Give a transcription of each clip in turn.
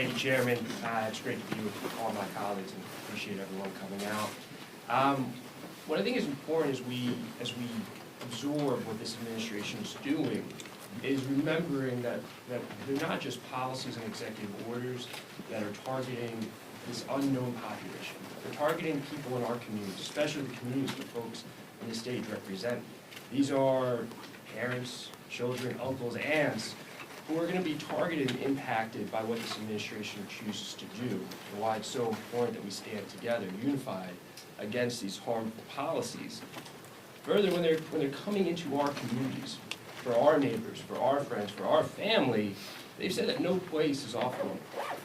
Thank you, Chairman. It's great to be with all my colleagues and appreciate everyone coming out. What I think is important as we absorb what this administration is doing is remembering that they're not just policies and executive orders that are targeting this unknown population. They're targeting people in our communities, especially the communities that folks in this stage represent. These are parents, children, uncles, aunts, who are going to be targeted and impacted by what this administration chooses to do, and why it's so important that we stand together, unified, against these harmful policies. Further, when they're coming into our communities, for our neighbors, for our friends, for our family, they've said that no place is off limits.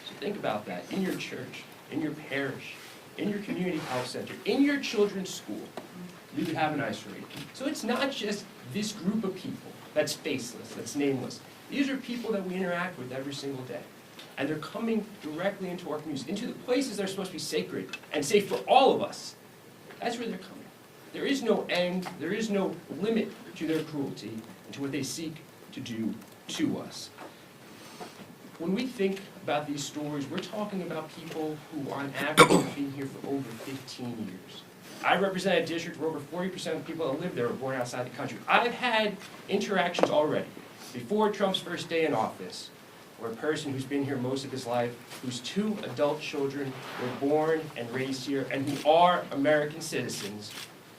So think about that in your church, in your parish, in your community health center, in your children's school. You could have an ICE raid. So it's not just this group of people that's faceless, that's nameless. These are people that we interact with every single day. And they're coming directly into our communities, into the places that are supposed to be sacred and safe for all of us. That's where they're coming. There is no end, there is no limit to their cruelty and to what they seek to do to us. When we think about these stories, we're talking about people who on average have been here for over 15 years. I represent a district where over 40% of the people that live there were born outside the country. I've had interactions already, before Trump's first day in office, where a person who's been here most of his life, whose 2 adult children were born and raised here, and who are American citizens,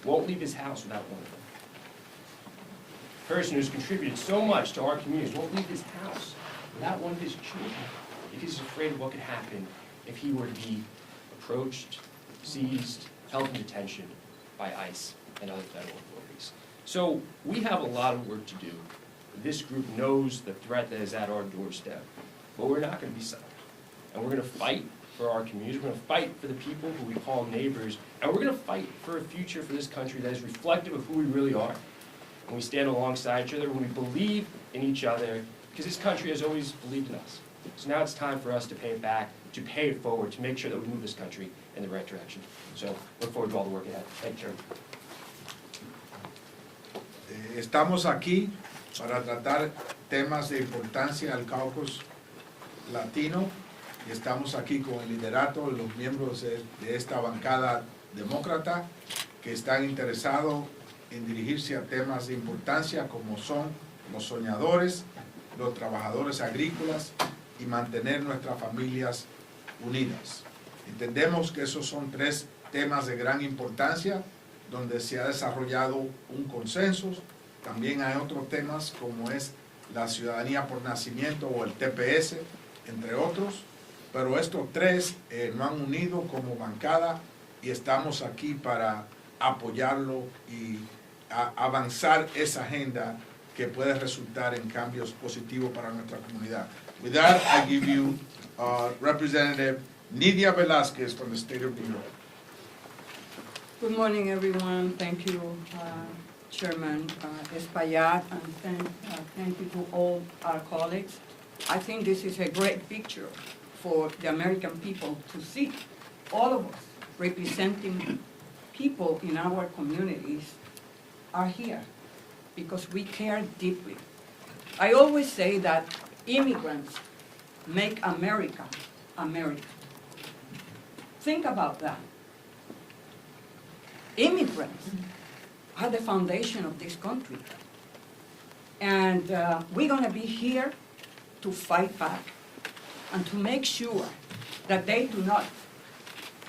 won't leave his house without one of them. A person who's contributed so much to our communities won't leave his house without one of his children, because he's afraid of what could happen if he were to be approached, seized, held in detention by ICE and other federal authorities. So we have a lot of work to do. This group knows the threat that is at our doorstep, but we're not going to be silent. And we're going to fight for our communities. We're going to fight for the people who we call neighbors, and we're going to fight for a future for this country that is reflective of who we really are. When we stand alongside each other, when we believe in each other, because this country has always believed in us. So now it's time for us to pay it back, to pay it forward, to make sure that we move this country in the right direction. So look forward to all the work ahead. Thank you, Chairman. Estamos aquí para tratar temas de importancia al caucus latino y estamos aquí con el liderato, los miembros de esta bancada demócrata que están interesados en dirigirse a temas de importancia como son los soñadores, los trabajadores agrícolas y mantener nuestras familias unidas. Entendemos que esos son 3 temas de gran importancia donde se ha desarrollado un consenso. También hay otros temas como es la ciudadanía por nacimiento o el TPS, entre otros, pero estos 3 nos han unido como bancada y estamos aquí para apoyarlo y avanzar esa agenda que puede resultar en cambios positivos para nuestra comunidad. With that, I give you Representative Nidia Velázquez from the state of New York. Good morning, everyone. Thank you, Chairman Espaillat, and thank you to all our colleagues. I think this is a great picture for the American people to see. All of us representing people in our communities are here because we care deeply. I always say that immigrants make America America. Think about that. Immigrants are the foundation of this country. And we're going to be here to fight back and to make sure that they do not,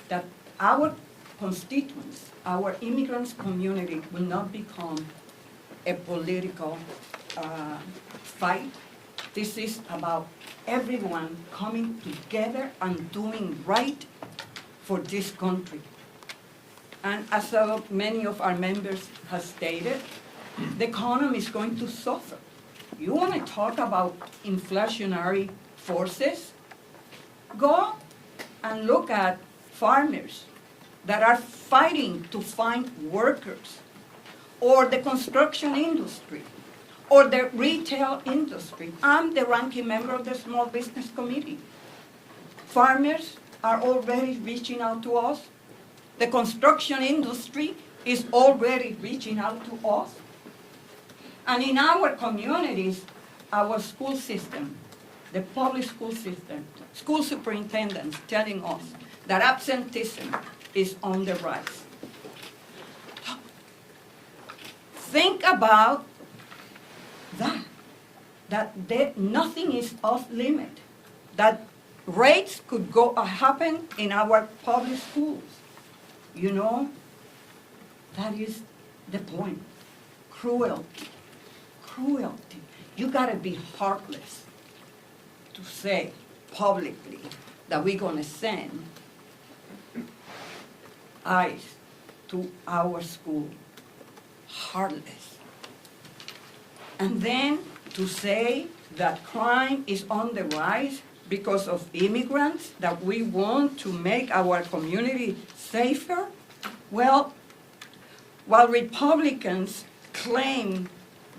that our constituents, our immigrants community will not become a political fight. This is about everyone coming together and doing right for this country. And as many of our members have stated, the economy is going to suffer. You want to talk about inflationary forces? Go and look at farmers that are fighting to find workers, or the construction industry, or the retail industry. I'm the ranking member of the Small Business Committee. Farmers are already reaching out to us. The construction industry is already reaching out to us. And in our communities, our school system the public school system, school superintendents telling us that absenteeism is on the rise. Think about that nothing is off limit, that rates could go happen in our public schools. You know, that is the point. Cruelty. You gotta be heartless to say publicly that we're gonna send ICE to our school. Heartless. And then to say that crime is on the rise because of immigrants, that we want to make our community safer? Well, while Republicans claim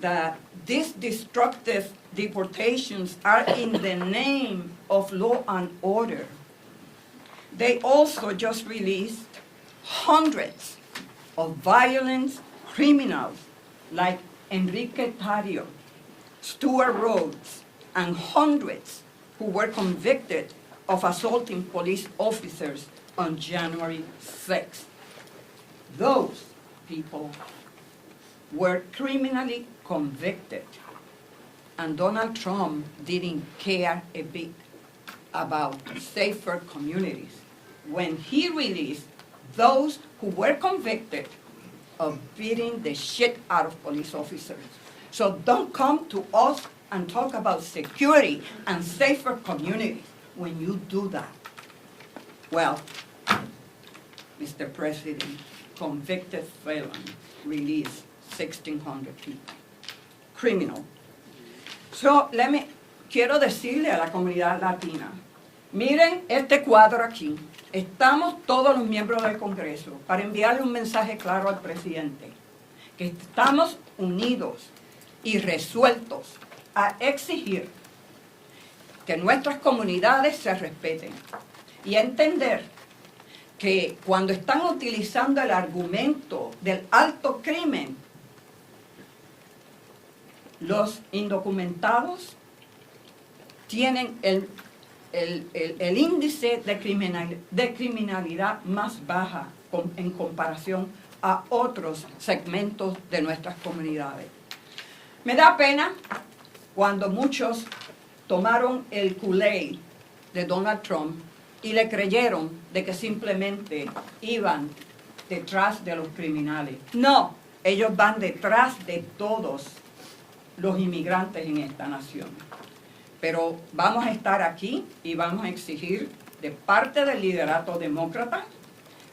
that these destructive deportations are in the name of law and order, they also just released hundreds of violent criminals like Enrique Tario, Stuart Rhodes, and hundreds who were convicted of assaulting police officers on January 6th. Those people were criminally convicted, and Donald Trump didn't care a bit about safer communities when he released those who were convicted of beating the shit out of police officers. So don't come to us and talk about security and safer communities when you do that. Well, Mr. President, convicted felon released 1,600 people. Criminal. So, quiero decirle a la comunidad latina, miren este cuadro aquí. Estamos todos los miembros del Congreso para enviarle un mensaje claro al presidente, que estamos unidos y resueltos a exigir que nuestras comunidades se respeten y a entender que cuando están utilizando el argumento del alto crimen, los indocumentados tienen el índice de criminalidad más baja en comparación a otros segmentos de nuestras comunidades. Me da pena cuando muchos tomaron el Kool-Aid de Donald Trump y le creyeron de que simplemente iban detrás de los criminales. No, ellos van detrás de todos los inmigrantes en esta nación. Pero vamos a estar aquí y vamos a exigir de parte del liderato demócrata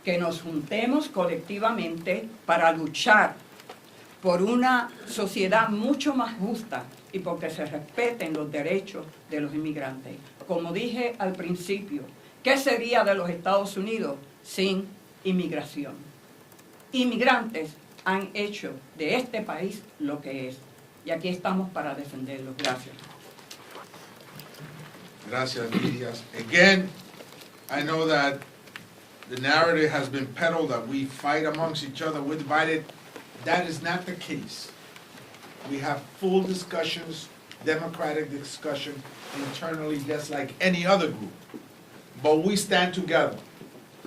que nos juntemos colectivamente para luchar por una sociedad mucho más justa y porque se respeten los derechos de los inmigrantes. Como dije al principio, ¿qué sería de los Estados Unidos sin inmigración? Inmigrantes han hecho de este país lo que es. Y aquí estamos para defenderlos. Gracias. Gracias, Lidia. Again, I know that the narrative has been peddled that we fight amongst each other, we're divided. That is not the case. We have full discussions, democratic discussion internally, just like any other group. But we stand together.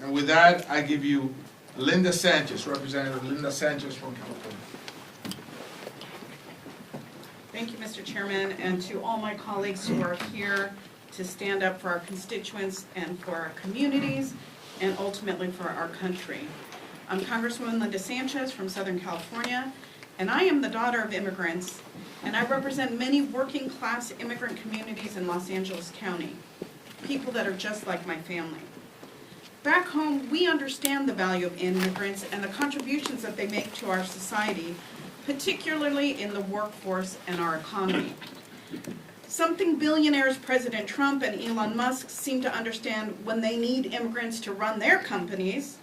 And with that, I give you Linda Sanchez, Representative Linda Sanchez from California. Thank you, Mr. Chairman, and to all my colleagues who are here to stand up for our constituents and for our communities and ultimately for our country. I'm Congresswoman Linda Sanchez from Southern California, and I am the daughter of immigrants, and I represent many working class immigrant communities in Los Angeles County, people that are just like my family. Back home, we understand the value of immigrants and the contributions that they make to our society, particularly in the workforce and our economy. Something billionaires President Trump and Elon Musk seem to understand when they need immigrants to run their companies.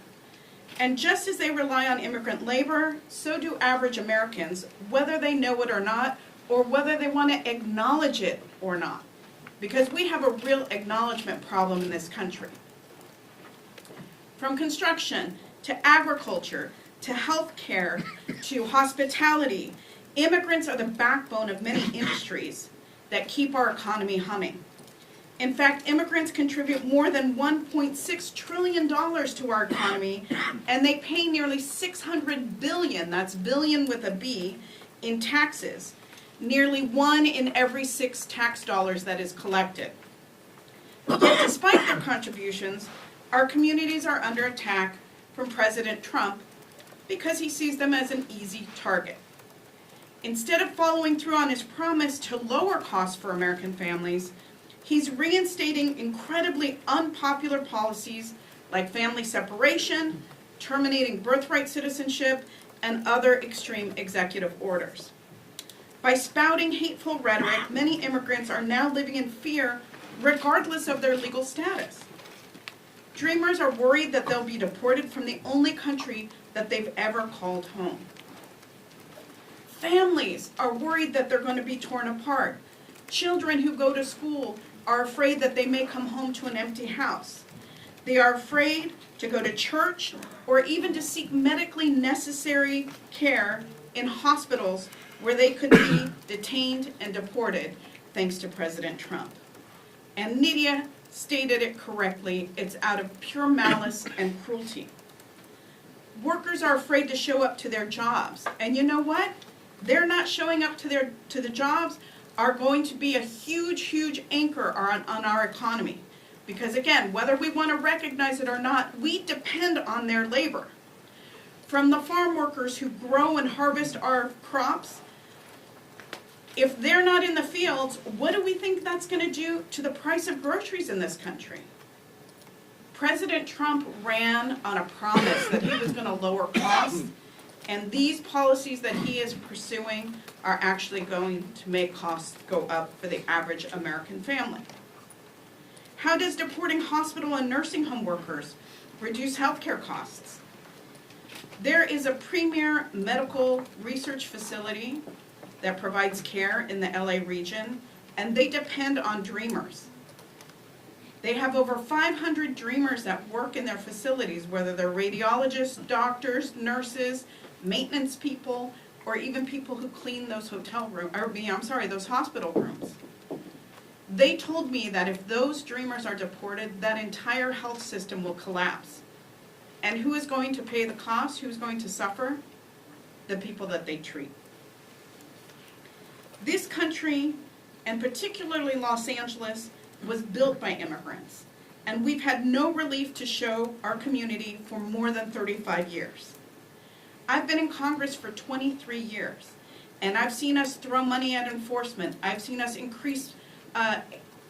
And just as they rely on immigrant labor, so do average Americans, whether they know it or not, or whether they want to acknowledge it or not. Because we have a real acknowledgement problem in this country. From construction to agriculture to healthcare to hospitality, immigrants are the backbone of many industries that keep our economy humming. In fact, immigrants contribute more than $1.6 trillion to our economy, and they pay nearly $600 billion, that's billion with a B, in taxes. Nearly 1 in every 6 tax dollars that is collected. Yet despite their contributions, our communities are under attack from President Trump because he sees them as an easy target. Instead of following through on his promise to lower costs for American families, he's reinstating incredibly unpopular policies like family separation, terminating birthright citizenship, and other extreme executive orders. By spouting hateful rhetoric, many immigrants are now living in fear regardless of their legal status. Dreamers are worried that they'll be deported from the only country that they've ever called home. Families are worried that they're going to be torn apart. Children who go to school are afraid that they may come home to an empty house. They are afraid to go to church or even to seek medically necessary care in hospitals where they could be detained and deported thanks to President Trump. And Nydia stated it correctly, it's out of pure malice and cruelty. Workers are afraid to show up to their jobs, and you know what? They're not showing up to the jobs are going to be a huge anchor on our economy. Because again, whether we want to recognize it or not, we depend on their labor. From the farm workers who grow and harvest our crops, if they're not in the fields, what do we think that's going to do to the price of groceries in this country? President Trump ran on a promise that he was going to lower costs, and these policies that he is pursuing are actually going to make costs go up for the average American family. How does deporting hospital and nursing home workers reduce healthcare costs? There is a premier medical research facility that provides care in the LA region, and they depend on Dreamers. They have over 500 Dreamers that work in their facilities, whether they're radiologists, doctors, nurses, maintenance people, or even people who clean those those hospital rooms. They told me that if those Dreamers are deported, that entire health system will collapse. And who is going to pay the cost? Who's going to suffer? The people that they treat. This country, and particularly Los Angeles, was built by immigrants. And we've had no relief to show our community for more than 35 years. I've been in Congress for 23 years, and I've seen us throw money at enforcement. I've seen us increase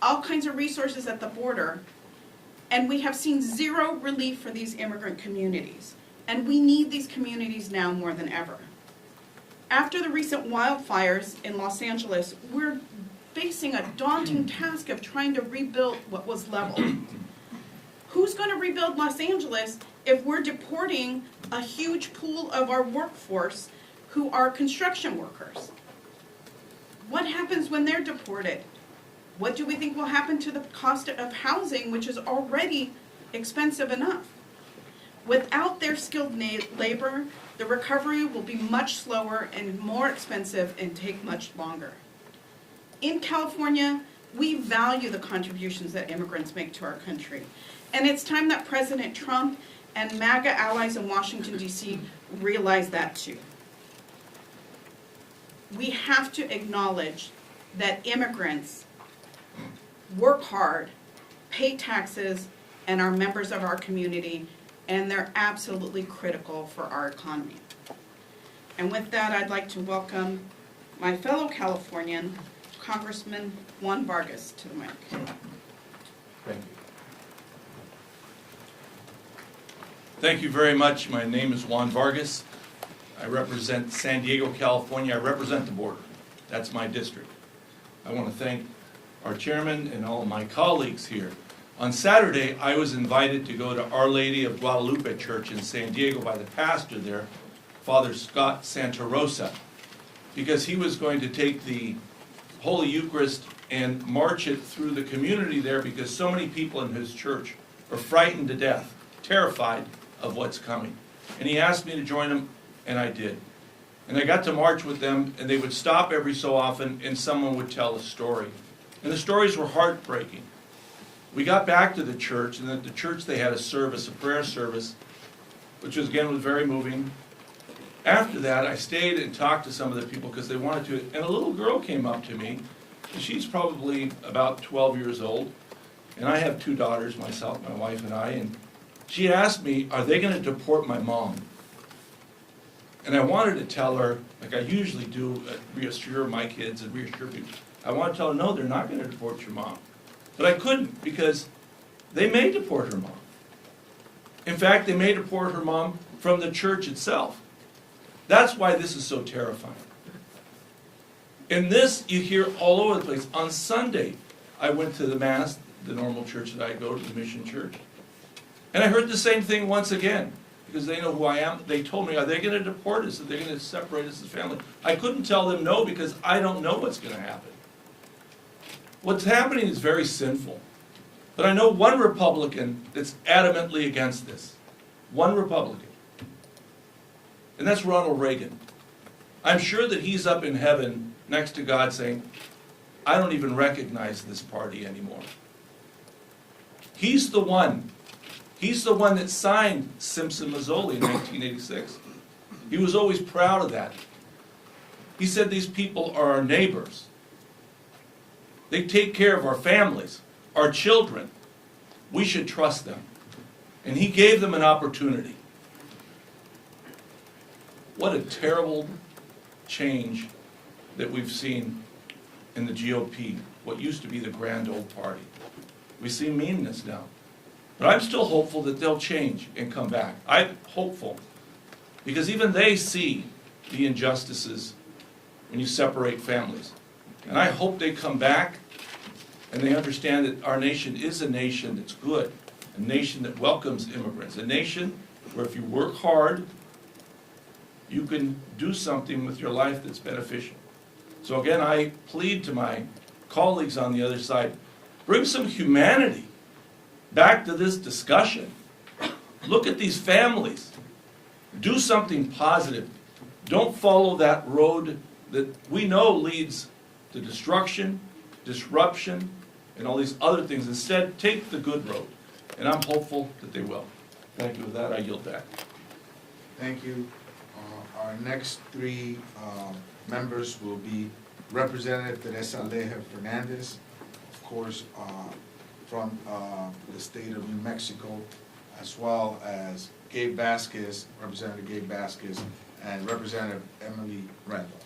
all kinds of resources at the border, and we have seen zero relief for these immigrant communities. And we need these communities now more than ever. After the recent wildfires in Los Angeles, we're facing a daunting task of trying to rebuild what was leveled. Who's going to rebuild Los Angeles if we're deporting a huge pool of our workforce who are construction workers? What happens when they're deported? What do we think will happen to the cost of housing, which is already expensive enough? Without their skilled labor, the recovery will be much slower and more expensive and take much longer. In California, we value the contributions that immigrants make to our country. And it's time that President Trump and MAGA allies in Washington, D.C. realize that too. We have to acknowledge that immigrants work hard, pay taxes, and are members of our community, and they're absolutely critical for our economy. And with that, I'd like to welcome my fellow Californian, Congressman Juan Vargas, to the mic. Thank you. Thank you very much. My name is Juan Vargas. I represent San Diego, California. I represent the border. That's my district. I want to thank our chairman and all of my colleagues here. On Saturday, I was invited to go to Our Lady of Guadalupe Church in San Diego by the pastor there, Father Scott Santa Rosa, because he was going to take the Holy Eucharist and march it through the community there because so many people in his church are frightened to death, terrified of what's coming. And he asked me to join him, and I did. And I got to march with them, and they would stop every so often, and someone would tell a story. And the stories were heartbreaking. We got back to the church, and at the church they had a service, a prayer service, which was very moving. After that, I stayed and talked to some of the people because they wanted to, and a little girl came up to me, and she's probably about 12 years old, and I have 2 daughters, myself, my wife, and I, and she asked me, are they going to deport my mom? And I wanted to tell her, like I usually do, reassure my kids and reassure people. I want to tell her, no, they're not going to deport your mom. But I couldn't, because they may deport her mom. In fact, they may deport her mom from the church itself. That's why this is so terrifying. And this you hear all over the place. On Sunday, I went to the Mass, the normal church that I go to, the mission church. And I heard the same thing once again, because they know who I am. They told me, are they going to deport us? Are they going to separate us as family? I couldn't tell them no, because I don't know what's going to happen. What's happening is very sinful. But I know one Republican that's adamantly against this. One Republican. And that's Ronald Reagan. I'm sure that he's up in heaven next to God saying, I don't even recognize this party anymore. He's the one. He's the one that signed Simpson-Mazzoli in 1986. He was always proud of that. He said these people are our neighbors. They take care of our families, our children. We should trust them. And he gave them an opportunity. What a terrible change that we've seen in the GOP, what used to be the grand old party. We see meanness now. But I'm still hopeful that they'll change and come back. I'm hopeful. Because even they see the injustices when you separate families. And I hope they come back and they understand that our nation is a nation that's good, a nation that welcomes immigrants, a nation where if you work hard, you can do something with your life that's beneficial. So again, I plead to my colleagues on the other side, bring some humanity back to this discussion. Look at these families. Do something positive. Don't follow that road that we know leads to destruction, disruption, and all these other things. Instead, take the good road. And I'm hopeful that they will. Thank you. With that, I yield back. Thank you. Our next 3 members will be Representative Teresa Aleja Fernandez, of course, from the state of New Mexico, as well as Gabe Vasquez, Representative Gabe Vasquez, and Representative Emily Randall.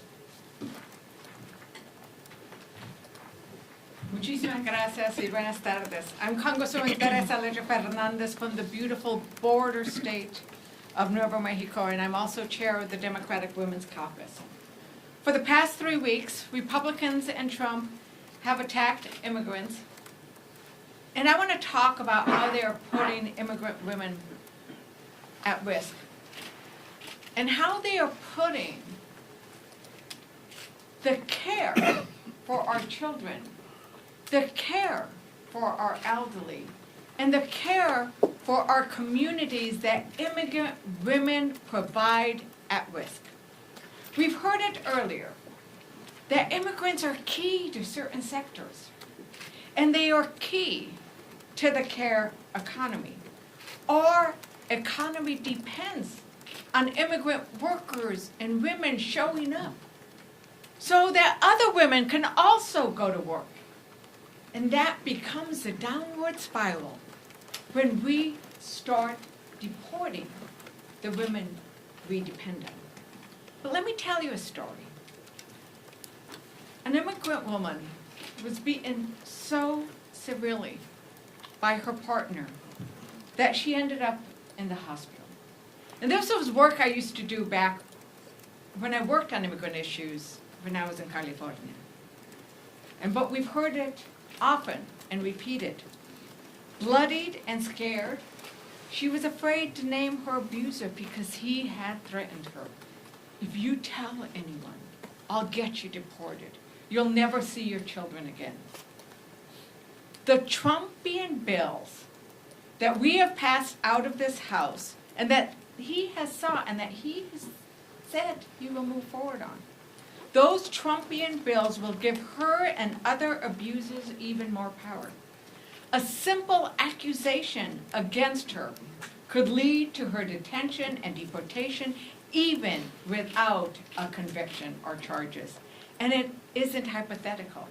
Muchísimas gracias y buenas tardes. I'm Congresswoman Teresa Aleja Fernandez from the beautiful border state of Nuevo Mexico, and I'm also chair of the Democratic Women's Caucus. For the past 3 weeks, Republicans and Trump have attacked immigrants, and I want to talk about how they are putting immigrant women at risk, and how they are putting the care for our children, the care for our elderly, and the care for our communities that immigrant women provide at risk. We've heard it earlier, that immigrants are key to certain sectors, and they are key to the care economy. Our economy depends on immigrant workers and women showing up so that other women can also go to work. And that becomes a downward spiral when we start deporting the women we depend on. But let me tell you a story. An immigrant woman was beaten so severely by her partner that she ended up in the hospital. And this was work I used to do back when I worked on immigrant issues when I was in California. But we've heard it often and repeated. Bloodied and scared, she was afraid to name her abuser because he had threatened her. If you tell anyone, I'll get you deported. You'll never see your children again. The Trumpian bills that we have passed out of this House and that he has sought and that he has said he will move forward on, those Trumpian bills will give her and other abusers even more power. a simple accusation against her could lead to her detention and deportation even without a conviction or charges. And it isn't hypothetical.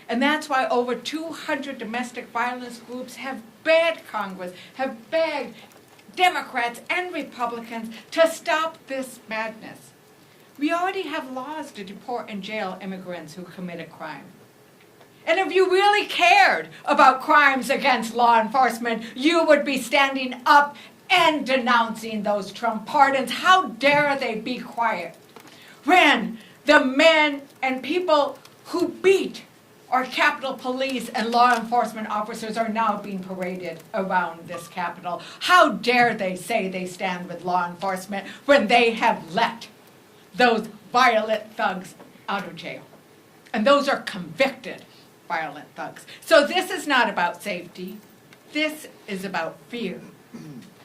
And that's why over 200 domestic violence groups have begged Congress, have begged Democrats and Republicans to stop this madness. We already have laws to deport and jail immigrants who commit a crime. And if you really cared about crimes against law enforcement, you would be standing up and denouncing those Trump pardons. How dare they be quiet when the men and people who beat our Capitol Police and law enforcement officers are now being paraded around this Capitol? How dare they say they stand with law enforcement when they have let those violent thugs out of jail? And those are convicted violent thugs. So this is not about safety. This is about fear.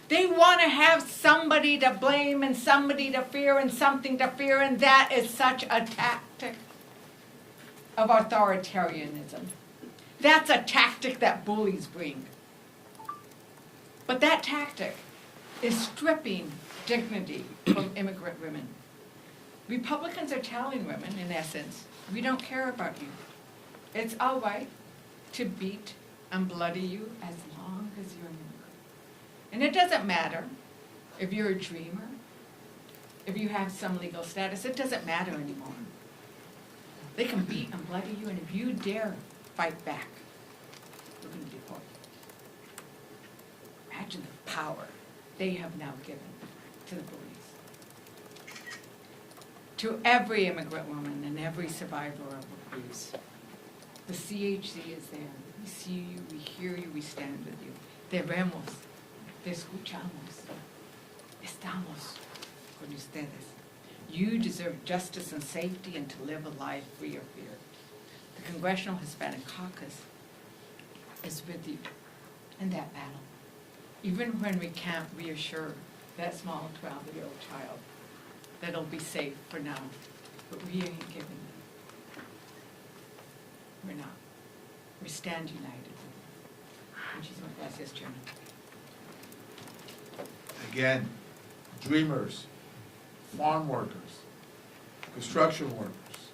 They want to have somebody to blame and somebody to fear and something to fear, and that is such a tactic of authoritarianism. That's a tactic that bullies bring. But that tactic is stripping dignity from immigrant women. Republicans are telling women, in essence, we don't care about you. It's all right to beat and bloody you as long as you're an immigrant. And it doesn't matter if you're a dreamer, if you have some legal status, it doesn't matter anymore. They can beat and bloody you, and if you dare fight back, we're going to deport you. Imagine the power they have now given to the police. To every immigrant woman and every survivor of abuse, the CHC is there. We see you, we hear you, we stand with you. Te vemos, te escuchamos, estamos con ustedes. You deserve justice and safety and to live a life free of fear. The Congressional Hispanic Caucus is with you in that battle. Even when we can't reassure that small 12-year-old child that it'll be safe for now, but we ain't giving them. We're not. We stand united. Muchísimas gracias, Chairman. Again, dreamers, farm workers, construction workers,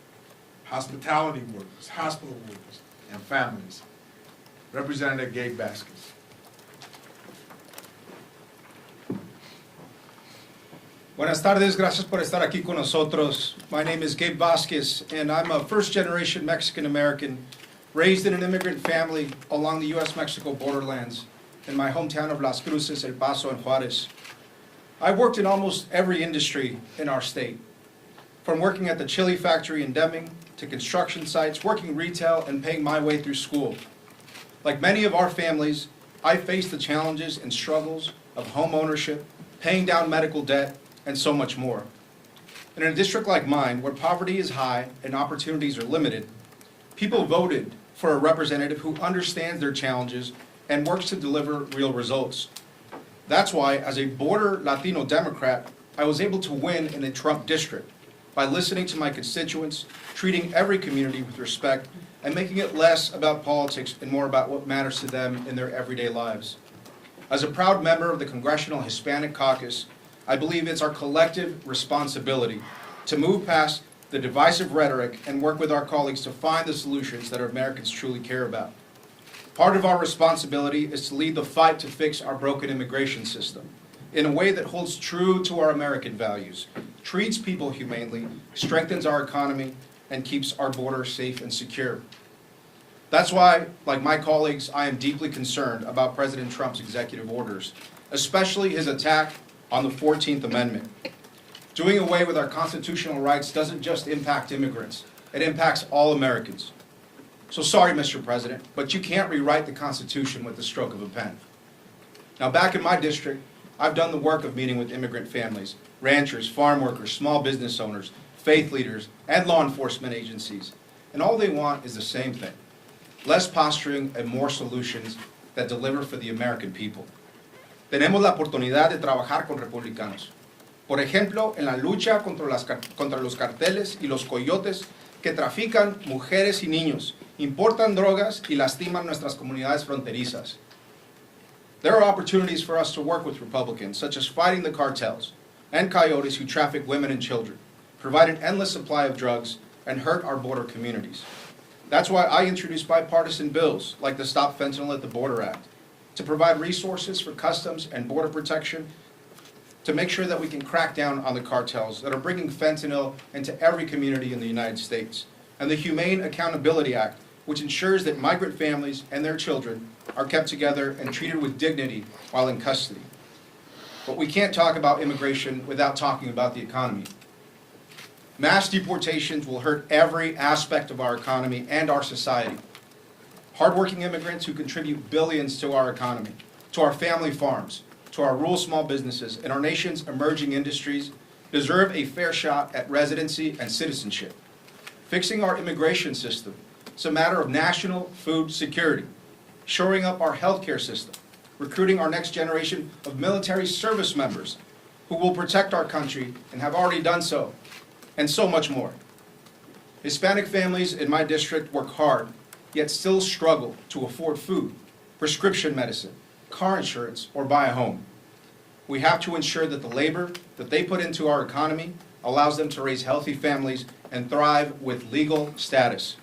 hospitality workers, hospital workers, and families. Representative Gabe Vasquez. Buenas tardes, gracias por estar aquí con nosotros. My name is Gabe Vasquez, and I'm a first-generation Mexican-American raised in an immigrant family along the U.S.-Mexico borderlands in my hometown of Las Cruces, El Paso, and Juarez. I've worked in almost every industry in our state, from working at the chili factory in Deming to construction sites, working retail, and paying my way through school. Like many of our families, I faced the challenges and struggles of home ownership, paying down medical debt, and so much more. In a district like mine, where poverty is high and opportunities are limited, people voted for a representative who understands their challenges and works to deliver real results. That's why, as a border Latino Democrat, I was able to win in a Trump district by listening to my constituents, treating every community with respect, and making it less about politics and more about what matters to them in their everyday lives. As a proud member of the Congressional Hispanic Caucus, I believe it's our collective responsibility to move past the divisive rhetoric and work with our colleagues to find the solutions that our Americans truly care about. Part of our responsibility is to lead the fight to fix our broken immigration system in a way that holds true to our American values, treats people humanely, strengthens our economy, and keeps our border safe and secure. That's why, like my colleagues, I am deeply concerned about President Trump's executive orders, especially his attack on the 14th Amendment. Doing away with our constitutional rights doesn't just impact immigrants, it impacts all Americans. So sorry, Mr. President, but you can't rewrite the Constitution with the stroke of a pen. Now, back in my district, I've done the work of meeting with immigrant families, ranchers, farm workers, small business owners, faith leaders, and law enforcement agencies. And all they want is the same thing: less posturing and more solutions that deliver for the American people. Tenemos la oportunidad de trabajar con republicanos. Por ejemplo, en la lucha contra los carteles y los coyotes que trafican mujeres y niños importan drogas y lastiman nuestras comunidades fronterizas. There are opportunities for us to work with Republicans, such as fighting the cartels and coyotes who traffic women and children, provide an endless supply of drugs, and hurt our border communities. That's why I introduced bipartisan bills like the Stop Fentanyl at the Border Act, to provide resources for customs and border protection, to make sure that we can crack down on the cartels that are bringing fentanyl into every community in the United States, and the Humane Accountability Act, which ensures that migrant families and their children are kept together and treated with dignity while in custody. But we can't talk about immigration without talking about the economy. Mass deportations will hurt every aspect of our economy and our society. Hardworking immigrants who contribute billions to our economy, to our family farms, to our rural small businesses, and our nation's emerging industries deserve a fair shot at residency and citizenship. Fixing our immigration system is a matter of national food security, shoring up our healthcare system, recruiting our next generation of military service members who will protect our country and have already done so, and so much more. Hispanic families in my district work hard, yet still struggle to afford food, prescription medicine, car insurance, or buy a home. We have to ensure that the labor that they put into our economy allows them to raise healthy families and thrive with legal status.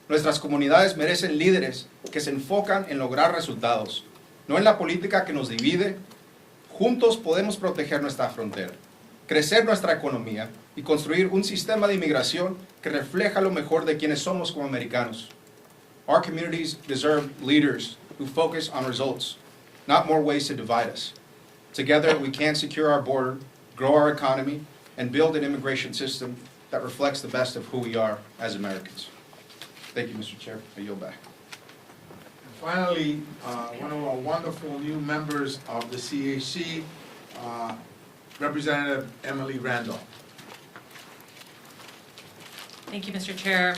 Nuestras comunidades merecen líderes que se enfocan en lograr resultados, no en la política que nos divide. Juntos podemos proteger nuestra frontera, crecer nuestra economía y construir un sistema de inmigración que refleja lo mejor de quienes somos como americanos. Our communities deserve leaders who focus on results, not more ways to divide us. Together, we can secure our border, grow our economy, and build an immigration system that reflects the best of who we are as Americans. Thank you, Mr. Chair. I yield back. And finally, one of our wonderful new members of the CHC, Representative Emily Randolph. Thank you, Mr. Chair.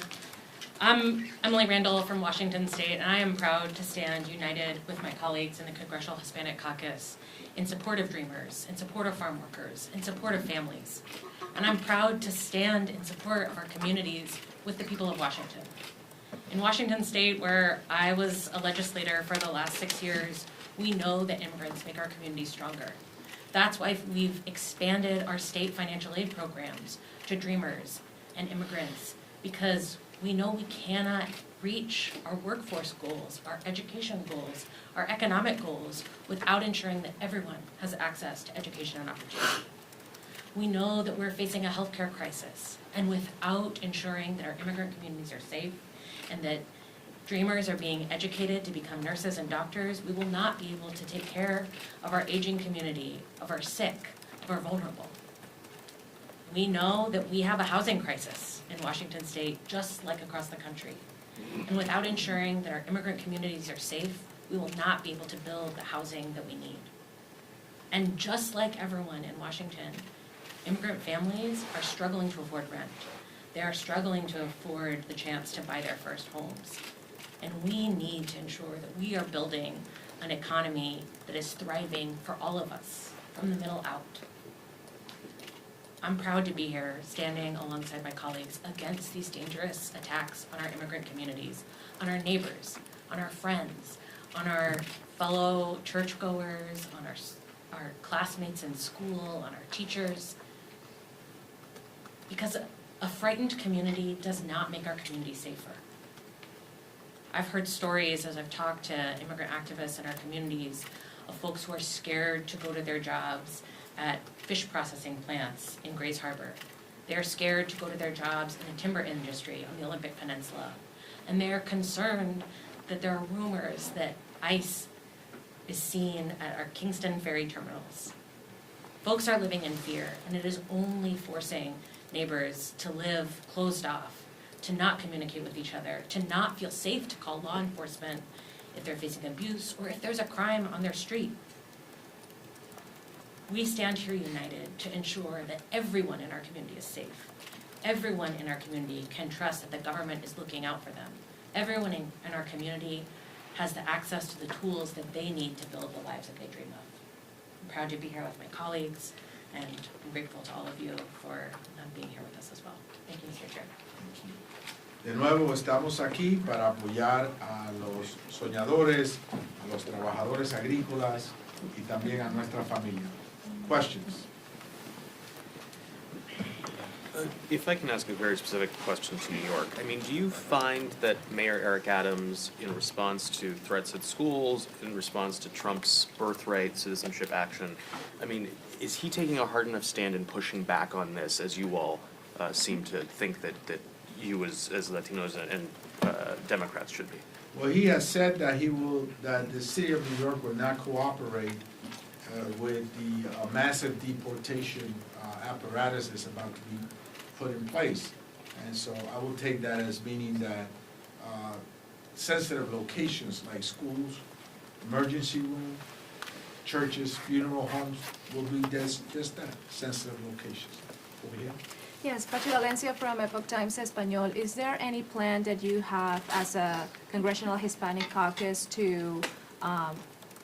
I'm Emily Randall from Washington State, and I am proud to stand united with my colleagues in the Congressional Hispanic Caucus in support of Dreamers, in support of farm workers, in support of families. And I'm proud to stand in support of our communities with the people of Washington. In Washington State, where I was a legislator for the last 6 years, we know that immigrants make our communities stronger. That's why we've expanded our state financial aid programs to Dreamers and immigrants, because we know we cannot reach our workforce goals, our education goals, our economic goals without ensuring that everyone has access to education and opportunity. We know that we're facing a healthcare crisis, and without ensuring that our immigrant communities are safe and that Dreamers are being educated to become nurses and doctors, we will not be able to take care of our aging community, of our sick, of our vulnerable. We know that we have a housing crisis in Washington State, just like across the country. And without ensuring that our immigrant communities are safe, we will not be able to build the housing that we need. And just like everyone in Washington, immigrant families are struggling to afford rent. They are struggling to afford the chance to buy their first homes. And we need to ensure that we are building an economy that is thriving for all of us, from the middle out. I'm proud to be here, standing alongside my colleagues against these dangerous attacks on our immigrant communities, on our neighbors, on our friends, on our fellow churchgoers, on our classmates in school, on our teachers. Because a frightened community does not make our community safer. I've heard stories as I've talked to immigrant activists in our communities of folks who are scared to go to their jobs at fish processing plants in Grays Harbor. They're scared to go to their jobs in the timber industry on the Olympic Peninsula. And they're concerned that there are rumors that ICE is seen at our Kingston ferry terminals. Folks are living in fear, and it is only forcing neighbors to live closed off, to not communicate with each other, to not feel safe to call law enforcement if they're facing abuse or if there's a crime on their street. We stand here united to ensure that everyone in our community is safe. Everyone in our community can trust that the government is looking out for them. Everyone in our community has the access to the tools that they need to build the lives that they dream of. I'm proud to be here with my colleagues, and I'm grateful to all of you for being here with us as well. Thank you, Mr. Chair. De nuevo, estamos aquí para apoyar a los soñadores, a los trabajadores agrícolas y también a nuestra familia. Questions? If I can ask a very specific question to New York, I mean, do you find that Mayor Eric Adams, in response to threats at schools, in response to Trump's birthright citizenship action, I mean, is he taking a hard enough stand and pushing back on this, as you all seem to think that you as Latinos and Democrats should be? Well, he has said that that the city of New York will not cooperate with the massive deportation apparatus that's about to be put in place. And so I will take that as meaning that sensitive locations like schools, emergency rooms, churches, funeral homes will be just that, sensitive locations. Over here. Yes, Pachi Valencia from Epoch Times Español. Is there any plan that you have as a Congressional Hispanic Caucus to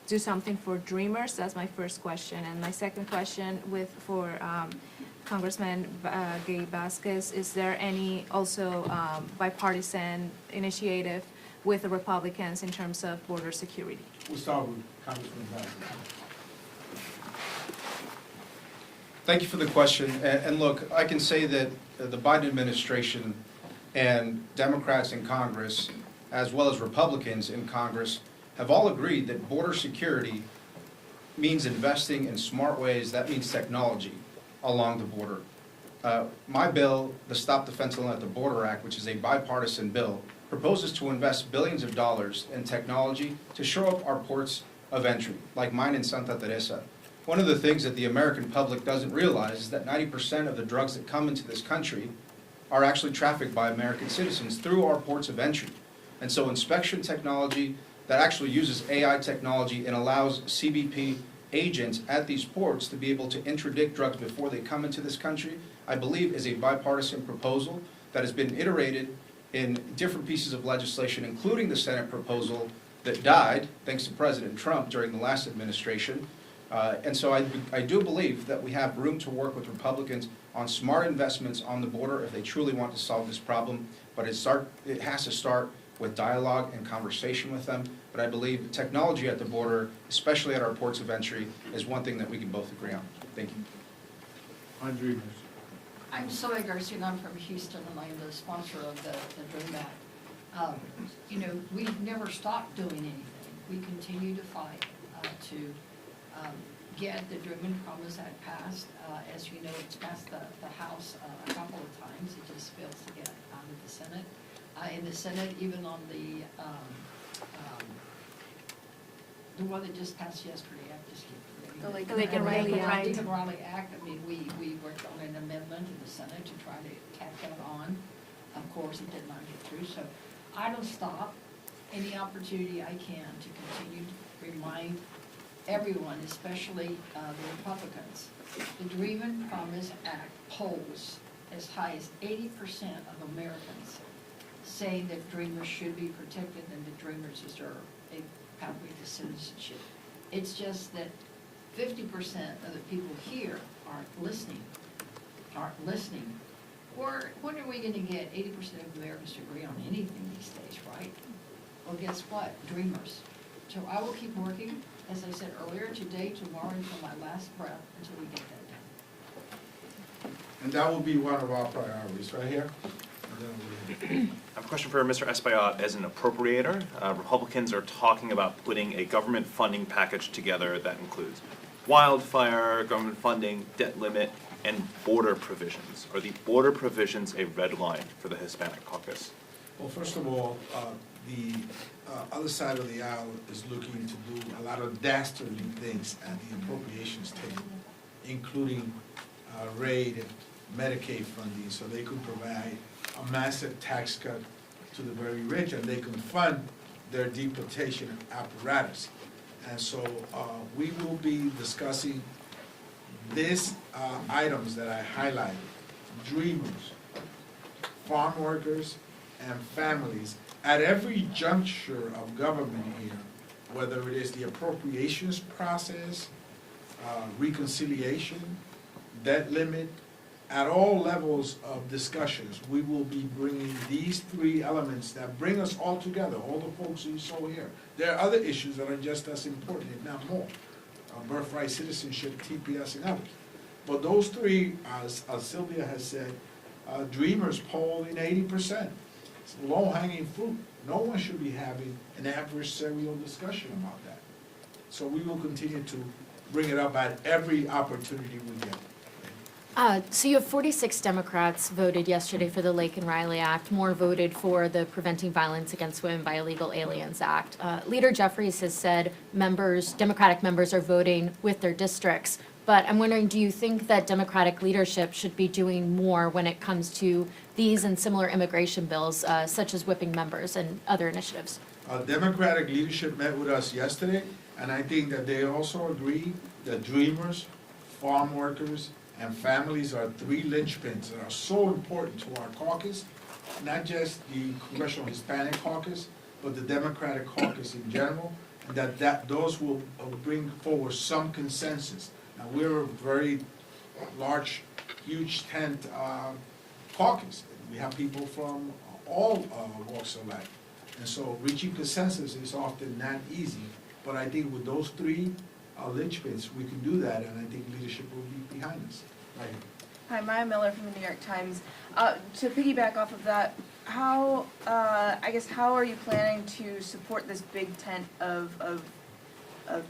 do something for Dreamers? That's my first question. And my second question for Congressman Gabe Vasquez, is there any also bipartisan initiative with the Republicans in terms of border security? We'll start with Congressman Vasquez. Thank you for the question. And look, I can say that the Biden administration and Democrats in Congress, as well as Republicans in Congress, have all agreed that border security means investing in smart ways. That means technology along the border. My bill, the Stop the Fentanyl at the Border Act, which is a bipartisan bill, proposes to invest billions of dollars in technology to shore up our ports of entry, like mine in Santa Teresa. One of the things that the American public doesn't realize is that 90% of the drugs that come into this country are actually trafficked by American citizens through our ports of entry. And so inspection technology that actually uses AI technology and allows CBP agents at these ports to be able to interdict drugs before they come into this country, I believe is a bipartisan proposal that has been iterated in different pieces of legislation, including the Senate proposal that died, thanks to President Trump, during the last administration. And so I do believe that we have room to work with Republicans on smart investments on the border if they truly want to solve this problem. But it has to start with dialogue and conversation with them. But I believe technology at the border, especially at our ports of entry, is one thing that we can both agree on. Thank you. On Dreamers. I'm Soy Garcia, I'm from Houston, and I'm the sponsor of the Dream Act. You know, we've never stopped doing anything. We continue to fight to get the Dream Promise Act passed. As you know, it's passed the House a couple of times. It just fails to get out of the Senate. In the Senate, even on the one that just passed yesterday, I just keep forgetting. The Lake and Riley Act. Lake and Riley Act, I mean, we worked on an amendment in the Senate to try to tack that on. Of course, it did not get through, so I don't stop any opportunity I can to continue to remind everyone, especially the Republicans. The Dream and Promise Act polls as high as 80% of Americans saying that Dreamers should be protected and that Dreamers deserve a pathway to citizenship. It's just that 50% of the people here aren't listening. When are we going to get 80% of Americans to agree on anything these days, right? Well, guess what? Dreamers. So I will keep working, as I said earlier, today, tomorrow, until my last breath, until we get that done. And that will be one of our priorities, right here. I have a question for Mr. Espaillat. As an appropriator, Republicans are talking about putting a government funding package together that includes wildfire, government funding, debt limit, and border provisions. Are the border provisions a red line for the Hispanic Caucus? Well, first of all, the other side of the aisle is looking to do a lot of dastardly things at the appropriations table, including RAID and Medicaid funding, so they could provide a massive tax cut to the very rich, and they can fund their deportation apparatus. And so we will be discussing these items that I highlighted: Dreamers, farm workers, and families at every juncture of government here, whether it is the appropriations process, reconciliation, debt limit, at all levels of discussions, we will be bringing these three elements that bring us all together, all the folks you saw here. There are other issues that are just as important, if not more. Birthright citizenship, TPS, and others. But those three, as Sylvia has said, Dreamers poll in 80%. It's low-hanging fruit. No one should be having an adversarial discussion about that. So we will continue to bring it up at every opportunity we get. So you have 46 Democrats voted yesterday for the Lake and Riley Act, more voted for the Preventing Violence Against Women by Illegal Aliens Act. Leader Jeffries has said Democratic members are voting with their districts, but I'm wondering, do you think that Democratic leadership should be doing more when it comes to these and similar immigration bills, such as whipping members and other initiatives? Democratic leadership met with us yesterday, and I think that they also agree that Dreamers, farm workers, and families are three linchpins that are so important to our caucus, not just the Congressional Hispanic Caucus, but the Democratic Caucus in general, and that those will bring forward some consensus. Now, we're a very large, huge tent caucus. We have people from all walks of life. And so reaching consensus is often not easy, but I think with those three linchpins, we can do that, and I think leadership will be behind us. Right. Hi, Maya Miller from the New York Times. To piggyback off of that, how are you planning to support this big tent of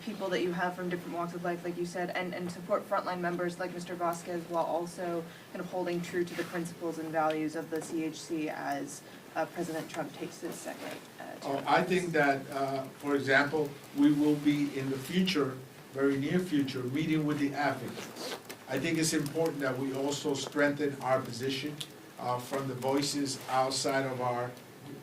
people that you have from different walks of life, like you said, and support frontline members like Mr. Vasquez, while also kind of holding true to the principles and values of the CHC as President Trump takes his second term? I think that, for example, we will be in the future, very near future, meeting with the advocates. I think it's important that we also strengthen our position from the voices outside of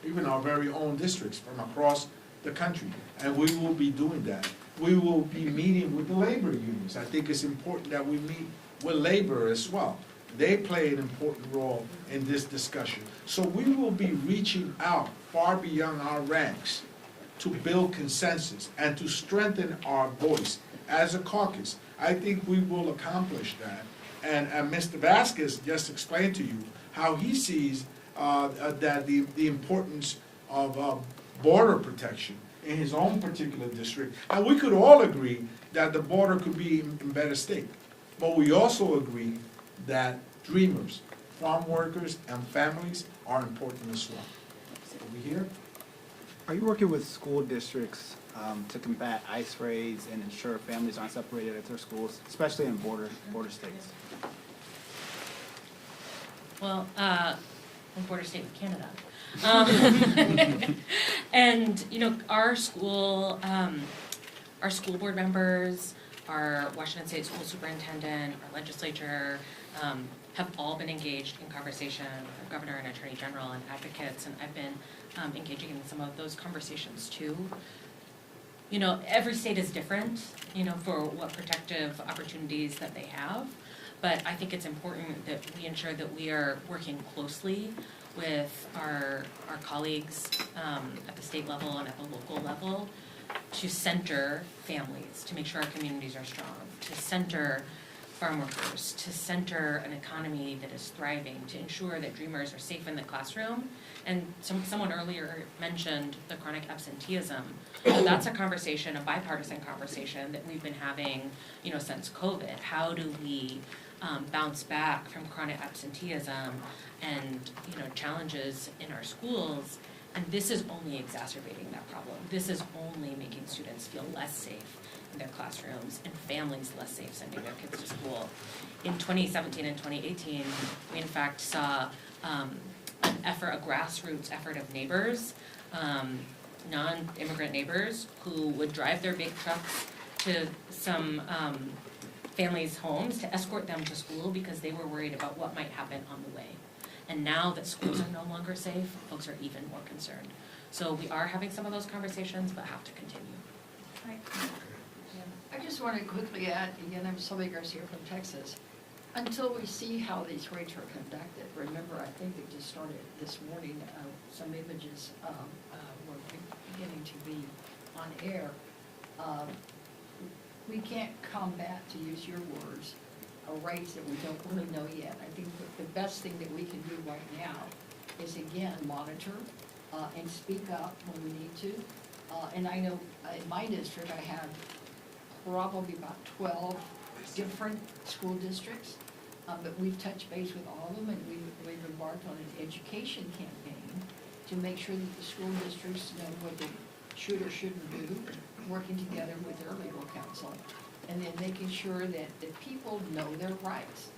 even our very own districts from across the country. And we will be doing that. We will be meeting with the labor unions. I think it's important that we meet with labor as well. They play an important role in this discussion. So we will be reaching out far beyond our ranks to build consensus and to strengthen our voice as a caucus. I think we will accomplish that. And Mr. Vasquez just explained to you how he sees that the importance of border protection in his own particular district. And we could all agree that the border could be in better state. But we also agree that Dreamers, farm workers, and families are important as well. Over here. Are you working with school districts to combat ICE raids and ensure families aren't separated at their schools, especially in border states? Well, in border state with Canada. And, our school board members, our Washington State School Superintendent, our legislature, have all been engaged in conversation with our governor and attorney general and advocates, and I've been engaging in some of those conversations too. Every state is different, for what protective opportunities that they have, but I think it's important that we ensure that we are working closely with our colleagues at the state level and at the local level to center families, to make sure our communities are strong, to center farm workers, to center an economy that is thriving, to ensure that Dreamers are safe in the classroom. And someone earlier mentioned the chronic absenteeism. That's a conversation, a bipartisan conversation that we've been having, since COVID. How do we bounce back from chronic absenteeism and, challenges in our schools? And this is only exacerbating that problem. This is only making students feel less safe in their classrooms and families less safe sending their kids to school. In 2017 and 2018, we in fact saw a grassroots effort of neighbors, non-immigrant neighbors, who would drive their big trucks to some families' homes to escort them to school because they were worried about what might happen on the way. And now that schools are no longer safe, folks are even more concerned. So we are having some of those conversations, but have to continue. I just want to quickly add, again, I'm Sylvia Garcia from Texas. Until we see how these rates are conducted, remember, I think they just started this morning, some images were beginning to be on air. We can't combat, to use your words, rates that we don't really know yet. I think the best thing that we can do right now is, again, monitor and speak up when we need to. And I know in my district, I have probably about 12 different school districts, but we've touched base with all of them, and we've embarked on an education campaign to make sure that the school districts know what they should or shouldn't do, working together with their legal counsel, and then making sure that the people know their rights.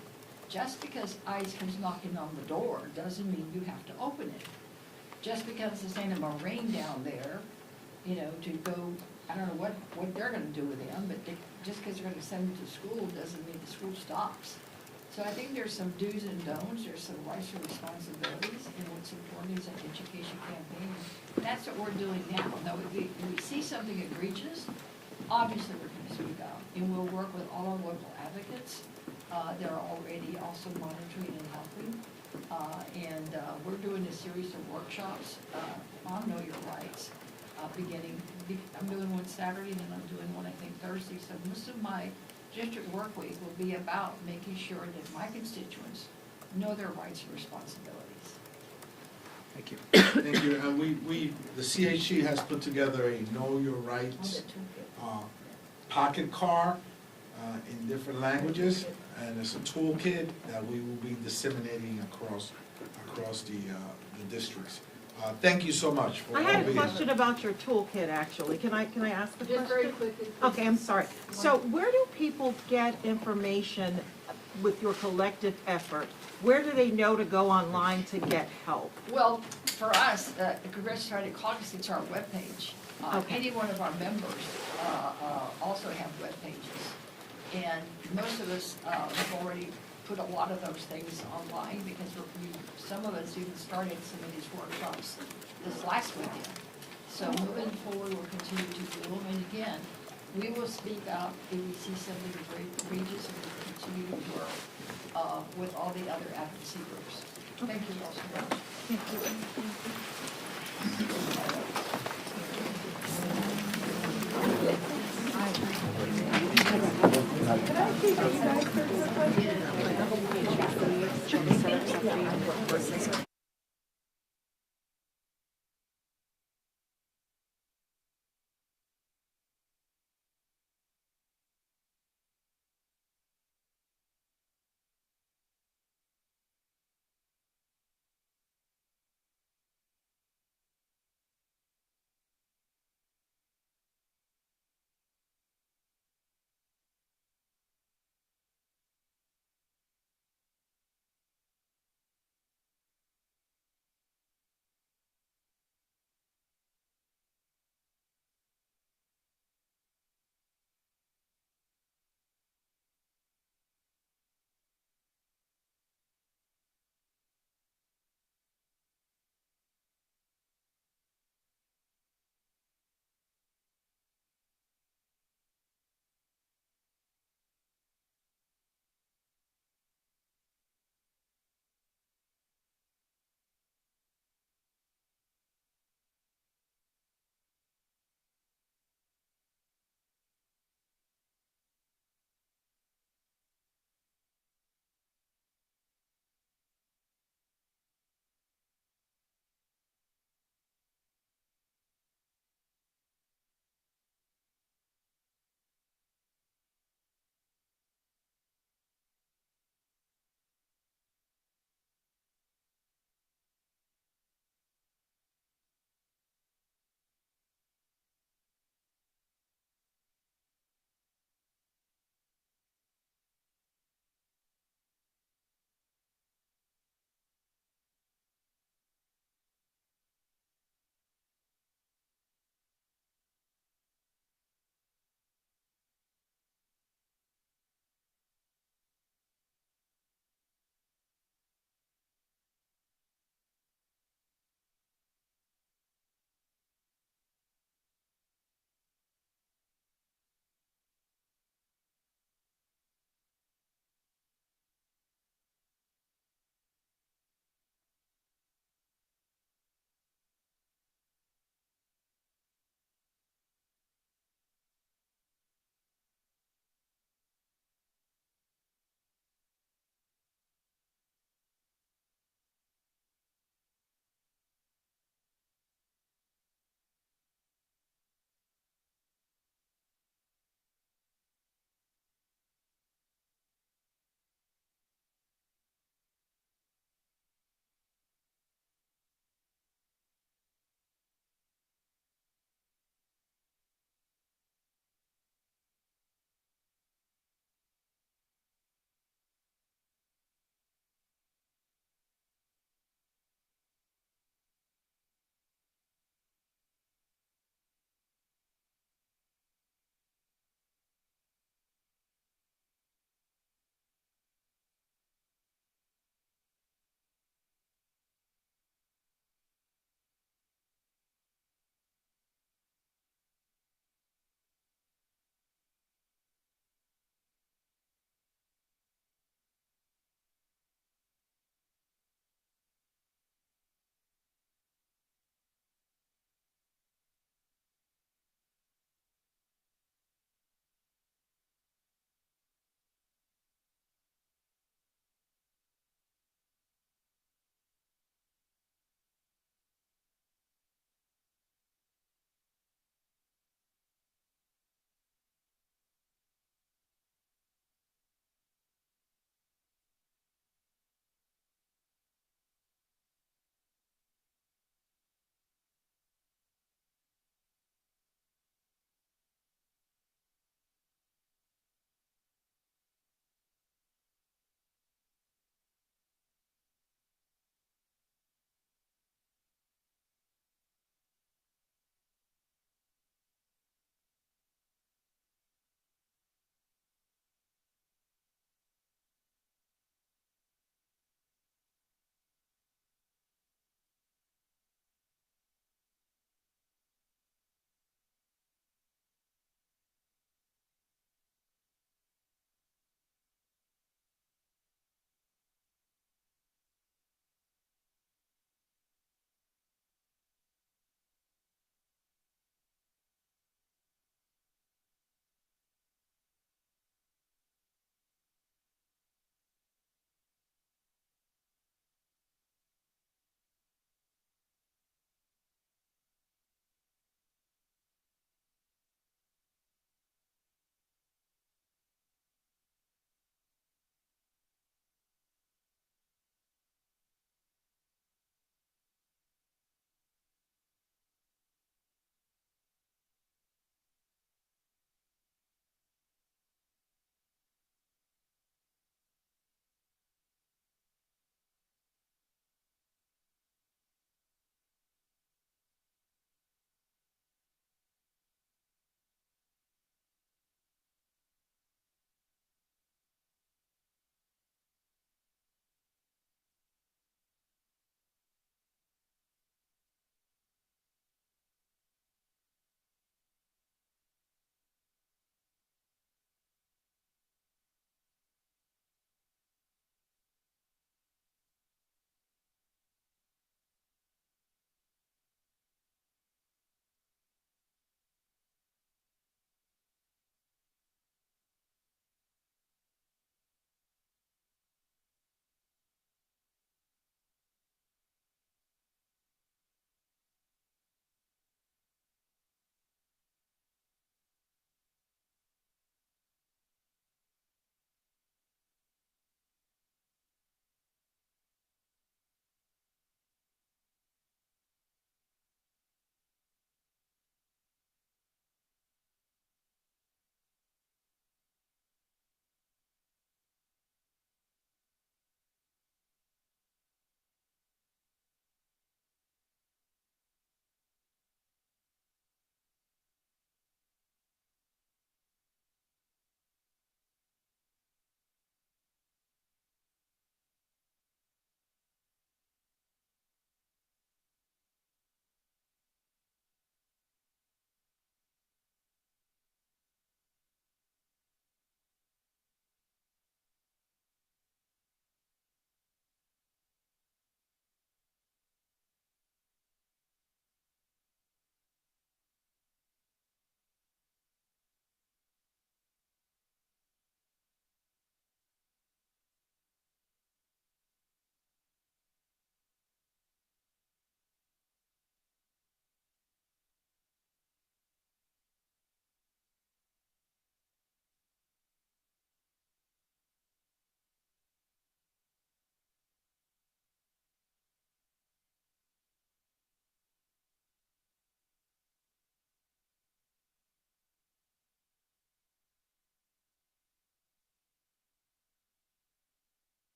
Just because ICE comes knocking on the door doesn't mean you have to open it. Just because there's ain't a Marine down there, you know, to go, I don't know what they're gonna do with them, but just because they're gonna send them to school doesn't mean the school stops. So I think there's some do's and don'ts, there's some rights and responsibilities, and what's important is an education campaign. And that's what we're doing now. Now, if we see something egregious, obviously we're gonna speak up, and we'll work with all our local advocates. They're already also monitoring and helping. We're doing a series of workshops on Know Your Rights, I'm doing one Saturday, and I'm doing one, I think, Thursday. So most of my district work week will be about making sure that my constituents know their rights and responsibilities. Thank you. Thank you. And the CHC has put together a Know Your Rights pocket card in different languages, and it's a toolkit that we will be disseminating across the districts. Thank you so much for I had a being question about your toolkit, actually. Can I ask the question? Just very quickly. Okay, I'm sorry. So where do people get information with your collective effort? Where do they know to go online to get help? Well, for us, the Congressional Hispanic Caucus, it's our webpage. Okay. Any one of our members also have web pages. And most of us have already put a lot of those things online because some of us even started some of these workshops this last weekend. So moving forward, we'll continue to do them. And again, we will speak out if we see something very egregious, and we'll continue to work with all the other advocacy groups. Thank you all so much. Can I please, you guys, for a quick?